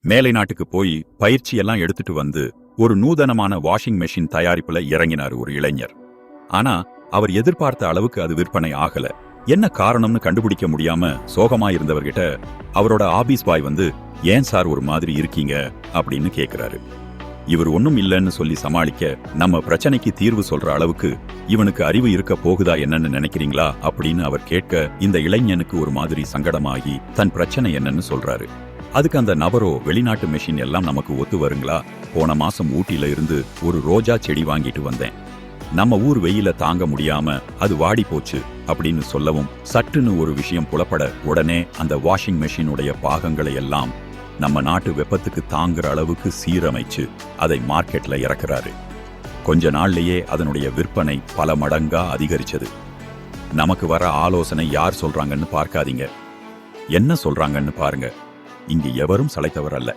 மேலை நாட்டுக்கு போய் பயிற்சி எல்லாம் எடுத்துட்டு வந்து ஒரு நூதனமான வாஷிங் மெஷின் தயாரிப்புல இறங்கினார் ஒரு இளைஞர். ஆனா அவர் எதிர்பார்த்த அளவுக்கு அது விற்பனை ஆகல. என்ன காரணம்னு கண்டுபிடிக்க முடியாம சோகமா இருந்தவர்கிட்ட அவரோட ஆபீஸ் பாய் வந்து, ஏன் சார் ஒரு மாதிரி இருக்கீங்க அப்படின்னு கேக்குறாரு. இவர் ஒண்ணும் இல்லைன்னு சொல்லி சமாளிக்க, நம்ம பிரச்சனைக்கு தீர்வு சொல்ற அளவுக்கு இவனுக்கு அறிவு இருக்க போகுதா என்னன்னு நினைக்கிறீங்களா அப்படின்னு அவர் கேட்க, இந்த இளைஞனுக்கு ஒரு மாதிரி சங்கடமாகி தன் பிரச்சனை என்னன்னு சொல்றாரு. அதுக்கு அந்த நபரோ, வெளிநாட்டு மெஷின் எல்லாம் நமக்கு ஒத்து வருங்களா? போன மாசம் ஊட்டியில இருந்து ஒரு ரோஜா செடி வாங்கிட்டு வந்தேன். நம்ம ஊர் வெயில தாங்க முடியாம அது வாடி போச்சு அப்படின்னு சொல்லவும், சட்டுன்னு ஒரு விஷயம் புலப்பட, உடனே அந்த வாஷிங் மெஷினுடைய பாகங்களை எல்லாம் நம்ம நாட்டு வெப்பத்துக்கு தாங்குற அளவுக்கு சீரமைச்சு அதை மார்க்கெட்ல இறக்குறாரு. கொஞ்ச நாள்லயே அதனுடைய விற்பனை பல மடங்கா அதிகரிச்சது. நமக்கு வர ஆலோசனை யார் சொல்றாங்கன்னு பார்க்காதீங்க, என்ன சொல்றாங்கன்னு பாருங்க. இங்கு எவரும் சளைத்தவர் அல்ல.